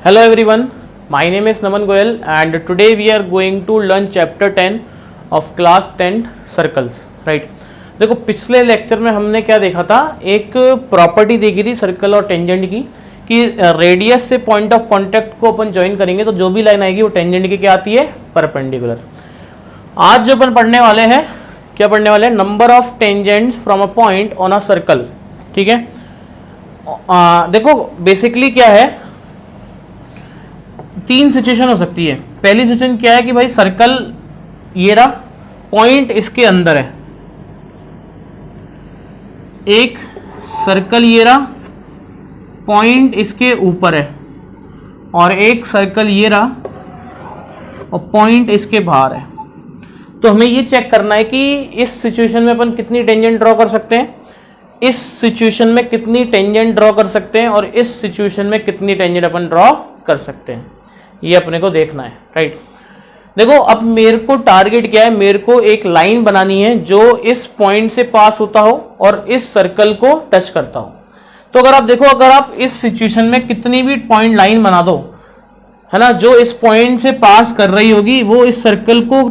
Hello everyone, my name is Naman Goyal and today we are going to learn chapter 10 of class 10 circles, right? देखो पिछले lecture में हमने क्या देखा था, एक प्रॉपर्टी देखी थी सर्कल और टेंजेंट की कि रेडियस से पॉइंट ऑफ कांटेक्ट को अपन ज्वाइन करेंगे तो जो भी लाइन आएगी वो टेंजेंट की क्या आती है, परपेंडिकुलर। आज जो अपन पढ़ने वाले हैं, क्या पढ़ने वाले हैं, number of tangents from a point on a circle. ठीक है, देखो बेसिकली क्या है, तीन सिचुएशन हो सकती है। पहली सिचुएशन क्या है कि भाई सर्कल ये रहा, पॉइंट इसके अंदर है, एक सर्कल ये रहा, पॉइंट इसके ऊपर है, और एक सर्कल ये रहा और पॉइंट इसके बाहर है। तो हमें ये चेक करना है कि इस सिचुएशन में अपन कितनी टेंजेंट ड्रॉ कर सकते हैं, इस सिचुएशन में कितनी टेंजेंट ड्रॉ कर सकते हैं, और इस सिचुएशन में कितनी टेंजेंट अपन ड्रॉ कर सकते हैं, ये अपने को देखना है, राइट। देखो अब मेरे को टारगेट क्या है, मेरे को एक लाइन बनानी है जो इस पॉइंट से पास होता हो और इस सर्कल को टच करता हो। तो अगर आप देखो, अगर आप इस सिचुएशन में कितनी भी पॉइंट लाइन बना दो, है ना, जो इस पॉइंट से पास कर रही होगी वो इस सर्कल को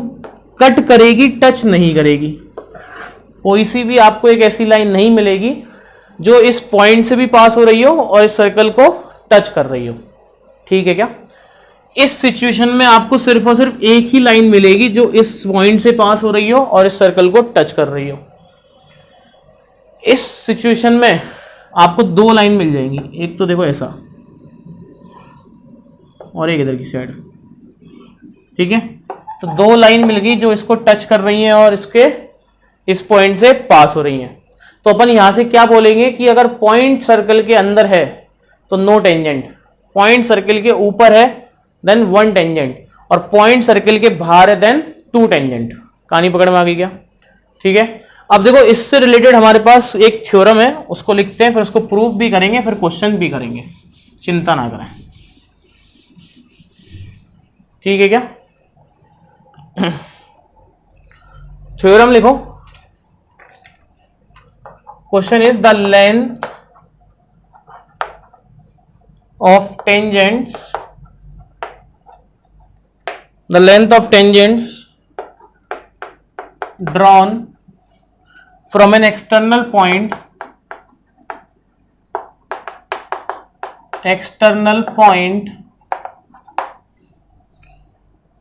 कट करेगी, टच नहीं करेगी। कोई सी भी आपको एक ऐसी लाइन नहीं मिलेगी जो इस पॉइंट से भी पास हो रही हो और इस सर्कल को टच कर रही हो। ठीक है क्या? इस सिचुएशन में आपको सिर्फ और सिर्फ एक ही लाइन मिलेगी जो इस पॉइंट से पास हो रही हो और इस सर्कल को टच कर रही हो। इस सिचुएशन में आपको दो लाइन मिल जाएंगी, एक तो देखो ऐसा और एक इधर की साइड। ठीक है, तो दो लाइन मिल गई जो इसको टच कर रही हैं और इसके इस पॉइंट से पास हो रही हैं। तो अपन यहां से क्या बोलेंगे कि अगर पॉइंट सर्कल के अंदर है तो नो टेंजेंट, पॉइंट सर्कल के ऊपर है देन वन टेंजेंट, और पॉइंट सर्कल के बाहर है देन टू टेंजेंट। कहानी पकड़ में आ गई क्या? ठीक है, अब देखो इससे रिलेटेड हमारे पास एक थ्योरम है, उसको लिखते हैं, फिर उसको प्रूफ भी करेंगे, फिर क्वेश्चन भी करेंगे, चिंता ना करें। ठीक है क्या? थ्योरम लिखो। Question is the length of tangents, the length of tangents drawn from an external point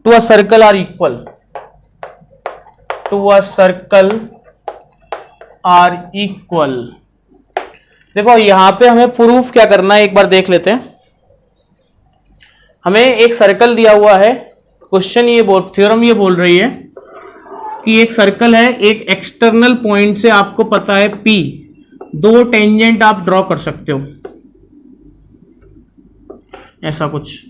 to a circle are equal, देखो यहां पे हमें प्रूफ क्या करना है, एक बार देख लेते हैं। हमें एक सर्कल दिया हुआ है, क्वेश्चन ये थ्योरम ये बोल रही है कि एक सर्कल है, एक एक्सटर्नल पॉइंट से आपको पता है P, दो टेंजेंट आप ड्रॉ कर सकते हो, ऐसा कुछ।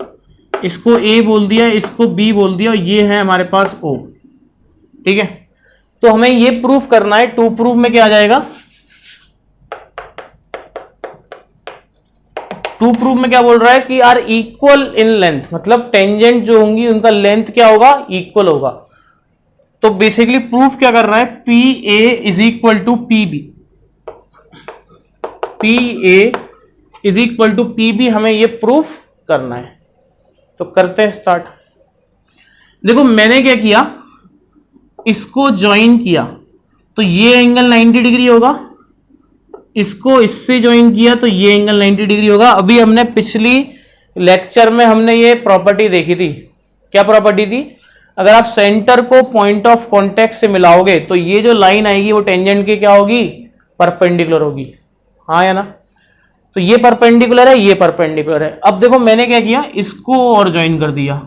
इसको A बोल दिया, इसको B बोल दिया, और ये है हमारे पास O। ठीक है, तो हमें ये प्रूफ करना है। टू प्रूफ में क्या आ जाएगा, टू प्रूफ में क्या बोल रहा है कि आर इक्वल इन लेंथ, मतलब टेंजेंट जो होंगी उनका लेंथ क्या होगा, इक्वल होगा। तो बेसिकली प्रूफ क्या कर रहा है, P A is equal to P B, P A is equal to P B, हमें ये प्रूफ करना है। तो करते हैं स्टार्ट। देखो मैंने क्या किया, इसको ज्वाइन किया तो ये एंगल 90 डिग्री होगा, इसको इससे ज्वाइन किया तो ये एंगल 90 डिग्री होगा। अभी हमने पिछली लेक्चर में हमने ये प्रॉपर्टी देखी थी, क्या प्रॉपर्टी थी, अगर आप सेंटर को पॉइंट ऑफ कांटेक्ट से मिलाओगे तो ये जो लाइन आएगी वो टेंजेंट की क्या होगी, परपेंडिकुलर होगी। हाँ या ना? तो ये परपेंडिकुलर है, ये परपेंडिकुलर है। अब देखो मैंने क्या किया, इसको और ज्वाइन कर दिया।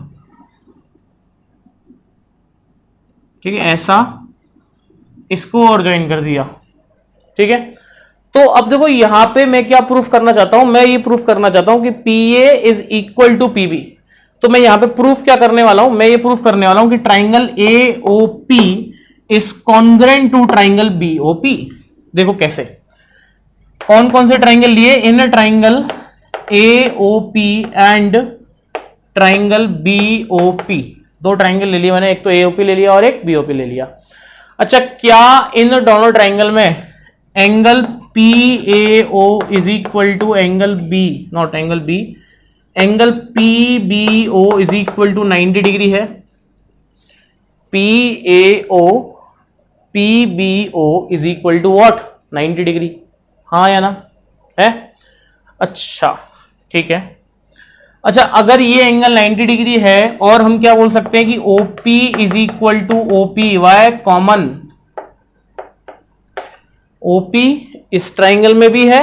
ठीक है, ऐसा इसको और ज्वाइन कर दिया। ठीक है, तो अब देखो यहां पे मैं क्या प्रूफ करना चाहता हूं, मैं ये प्रूफ करना चाहता हूं कि PA is equal to PB। तो मैं यहां पे प्रूफ क्या करने वाला हूं, मैं ये प्रूफ करने वाला हूं कि triangle AOP is congruent to triangle BOP। देखो कैसे, कौन कौन से ट्राइंगल लिए, in triangle AOP and triangle BOP, दो ट्राइंगल ले लिया मैंने, एक तो AOP ले लिया और एक BOP ले लिया। अच्छा, क्या इन दोनों ट्राइंगल में angle PAO is equal to angle B, not angle B, angle P B O is equal to 90 degree है। P A O P B O is equal to what 90 degree, हाँ या ना है? अच्छा ठीक है। अच्छा अगर ये एंगल 90 डिग्री है और हम क्या बोल सकते हैं कि OP is equal to OP, why common, OP इस ट्राइंगल में भी है,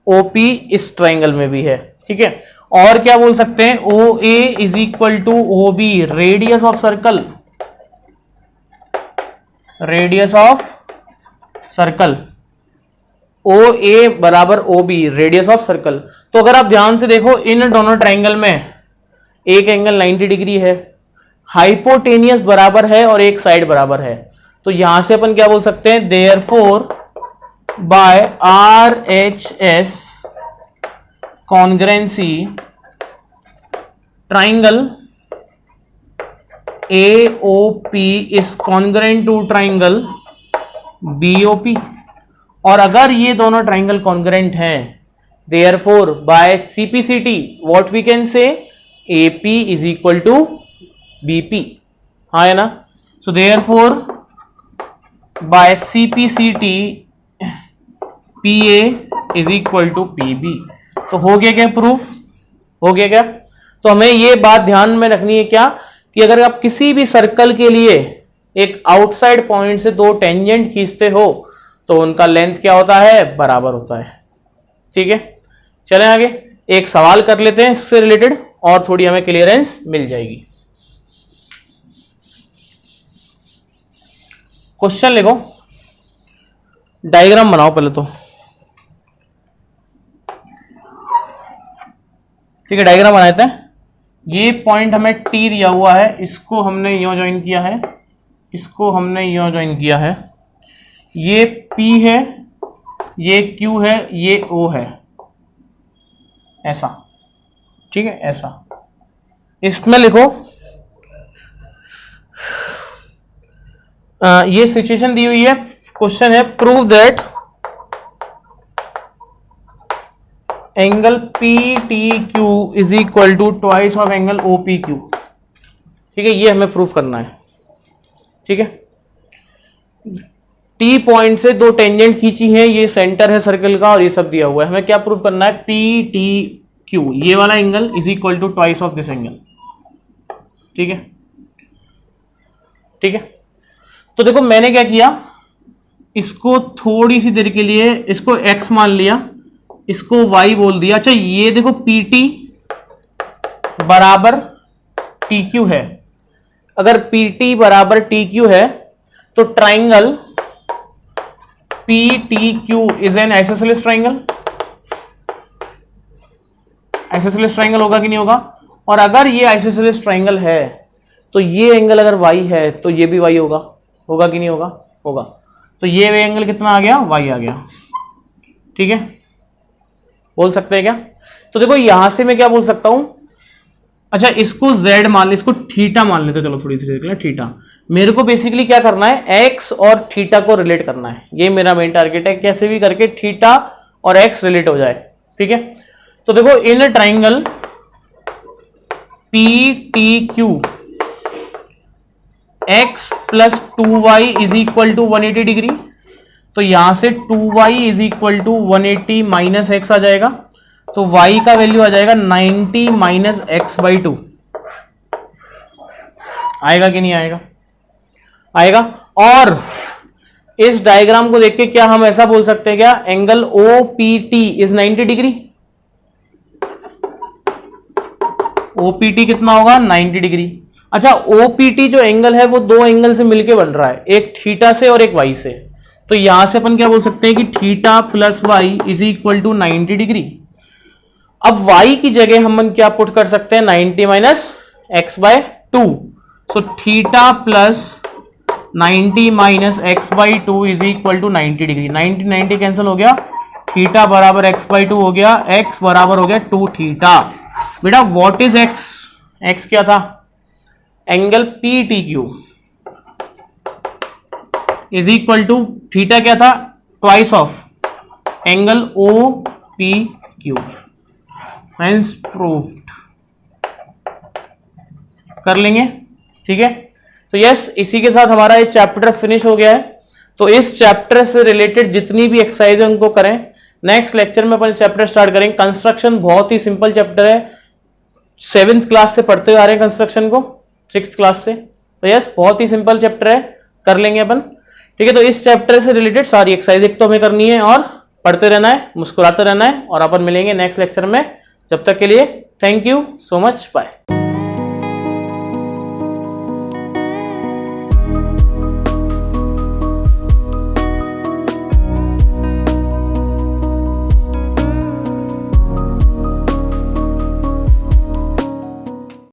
OP इस ट्राइंगल में भी है, ठीक है। और क्या बोल सकते हैं, OA is equal to OB, radius of circle, radius of circle, OA बराबर OB, रेडियस ऑफ सर्कल। तो अगर आप ध्यान से देखो इन दोनों ट्राइंगल में एक एंगल 90 डिग्री है, हाइपोटेनियस बराबर है और एक साइड बराबर है, तो यहां से अपन क्या बोल सकते हैं, therefore by RHS congruency triangle AOP is congruent to triangle BOP। और अगर ये दोनों ट्राइंगल कॉन्ग्रेंट हैं, therefore by CPCT what we can say, AP is equal to BP, हाँ है ना। So therefore by CPCT PA is equal to PB। तो हो गया क्या प्रूफ, हो गया क्या? तो हमें ये बात ध्यान में रखनी है क्या, कि अगर आप किसी भी सर्कल के लिए एक आउटसाइड पॉइंट से दो टेंजेंट खींचते हो तो उनका लेंथ क्या होता है, बराबर होता है, ठीक है। चलें आगे एक सवाल कर लेते हैं इससे रिलेटेड और थोड़ी हमें क्लियरेंस मिल जाएगी। क्वेश्चन लिखो, डायग्राम बनाओ पहले तो, ठीक है। डायग्राम बनाते हैं। ये पॉइंट हमें T दिया हुआ है, इसको हमने यूं ज्वाइन किया है, इसको हमने यूं ज्वाइन किया है, ये P है, ये Q है, ये O है, ऐसा, ठीक है ऐसा। इसमें लिखो ये सिचुएशन दी हुई है, क्वेश्चन है prove that angle PTQ is equal to twice of angle OPQ, ठीक है। ये हमें प्रूफ करना है, ठीक है। T पॉइंट से दो टेंजेंट खींची है, ये सेंटर है सर्कल का और ये सब दिया हुआ है, हमें क्या प्रूफ करना है, PTQ ये वाला angle is equal to twice of this angle, ठीक है, ठीक है। तो देखो मैंने क्या किया, इसको थोड़ी सी देर के लिए इसको x मान लिया, इसको y बोल दिया। अच्छा ये देखो PT बराबर TQ है, अगर PT बराबर TQ है तो triangle PTQ is an isosceles triangle, isosceles triangle होगा कि नहीं होगा। और अगर ये आइसोसेलेस ट्राइंगल है तो ये एंगल अगर y है तो ये भी y होगा, होगा कि नहीं होगा, होगा। तो ये एंगल कितना आ गया, y आ गया, ठीक है। बोल सकते हैं क्या? तो देखो यहां से मैं क्या बोल सकता हूं, अच्छा इसको z मान ले, इसको थीटा मान लेते, चलो थोड़ी सी देर के लिए थीटा। मेरे को बेसिकली क्या करना है, x और थीटा को रिलेट करना है, ये मेरा मेन टारगेट है, कैसे भी करके थीटा और x रिलेट हो जाए, ठीक है। तो देखो इन triangle PTQ x plus 2y is equal to 180 degree, तो यहां से 2y is equal to 180 minus x आ जाएगा, तो y का वैल्यू आ जाएगा 90 माइनस एक्स बाई 2, आएगा कि नहीं आएगा, आएगा। और इस डायग्राम को देख के क्या हम ऐसा बोल सकते हैं क्या, angle OPT is 90 degree, OPT कितना होगा 90 डिग्री। अच्छा OPT जो एंगल है वो दो एंगल से मिलके बन रहा है, एक थीटा से और एक y से, तो यहां से अपन क्या बोल सकते हैं कि theta plus y is equal to 90 degree. अब y की जगह हम क्या पुट कर सकते हैं, 90 minus x by 2, so theta plus 90 minus x by 2 is equal to 90 degree. 90 90 cancel हो गया, थीटा बराबर एक्स बाई 2 हो गया, x बराबर हो गया 2 थीटा। बेटा व्हाट इज x, x क्या था, angle PTQ is equal to theta क्या था, twice of angle OPQ, hence proved, कर लेंगे, ठीक है। तो यस, इसी के साथ हमारा ये चैप्टर फिनिश हो गया है। तो इस चैप्टर से रिलेटेड जितनी भी एक्सरसाइज है उनको करें। नेक्स्ट लेक्चर में अपन चैप्टर स्टार्ट करेंगे कंस्ट्रक्शन। बहुत ही सिंपल चैप्टर है, 7th क्लास से पढ़ते आ रहे हैं कंस्ट्रक्शन को, 6th क्लास से। तो यस, बहुत ही सिंपल चैप्टर है, कर लेंगे अपन, ठीक है। तो इस चैप्टर से रिलेटेड सारी एक्सरसाइज एक तो हमें करनी है और पढ़ते रहना है, मुस्कुराते रहना है, और अपन मिलेंगे नेक्स्ट लेक्चर में। जब तक के लिए thank you so much, bye.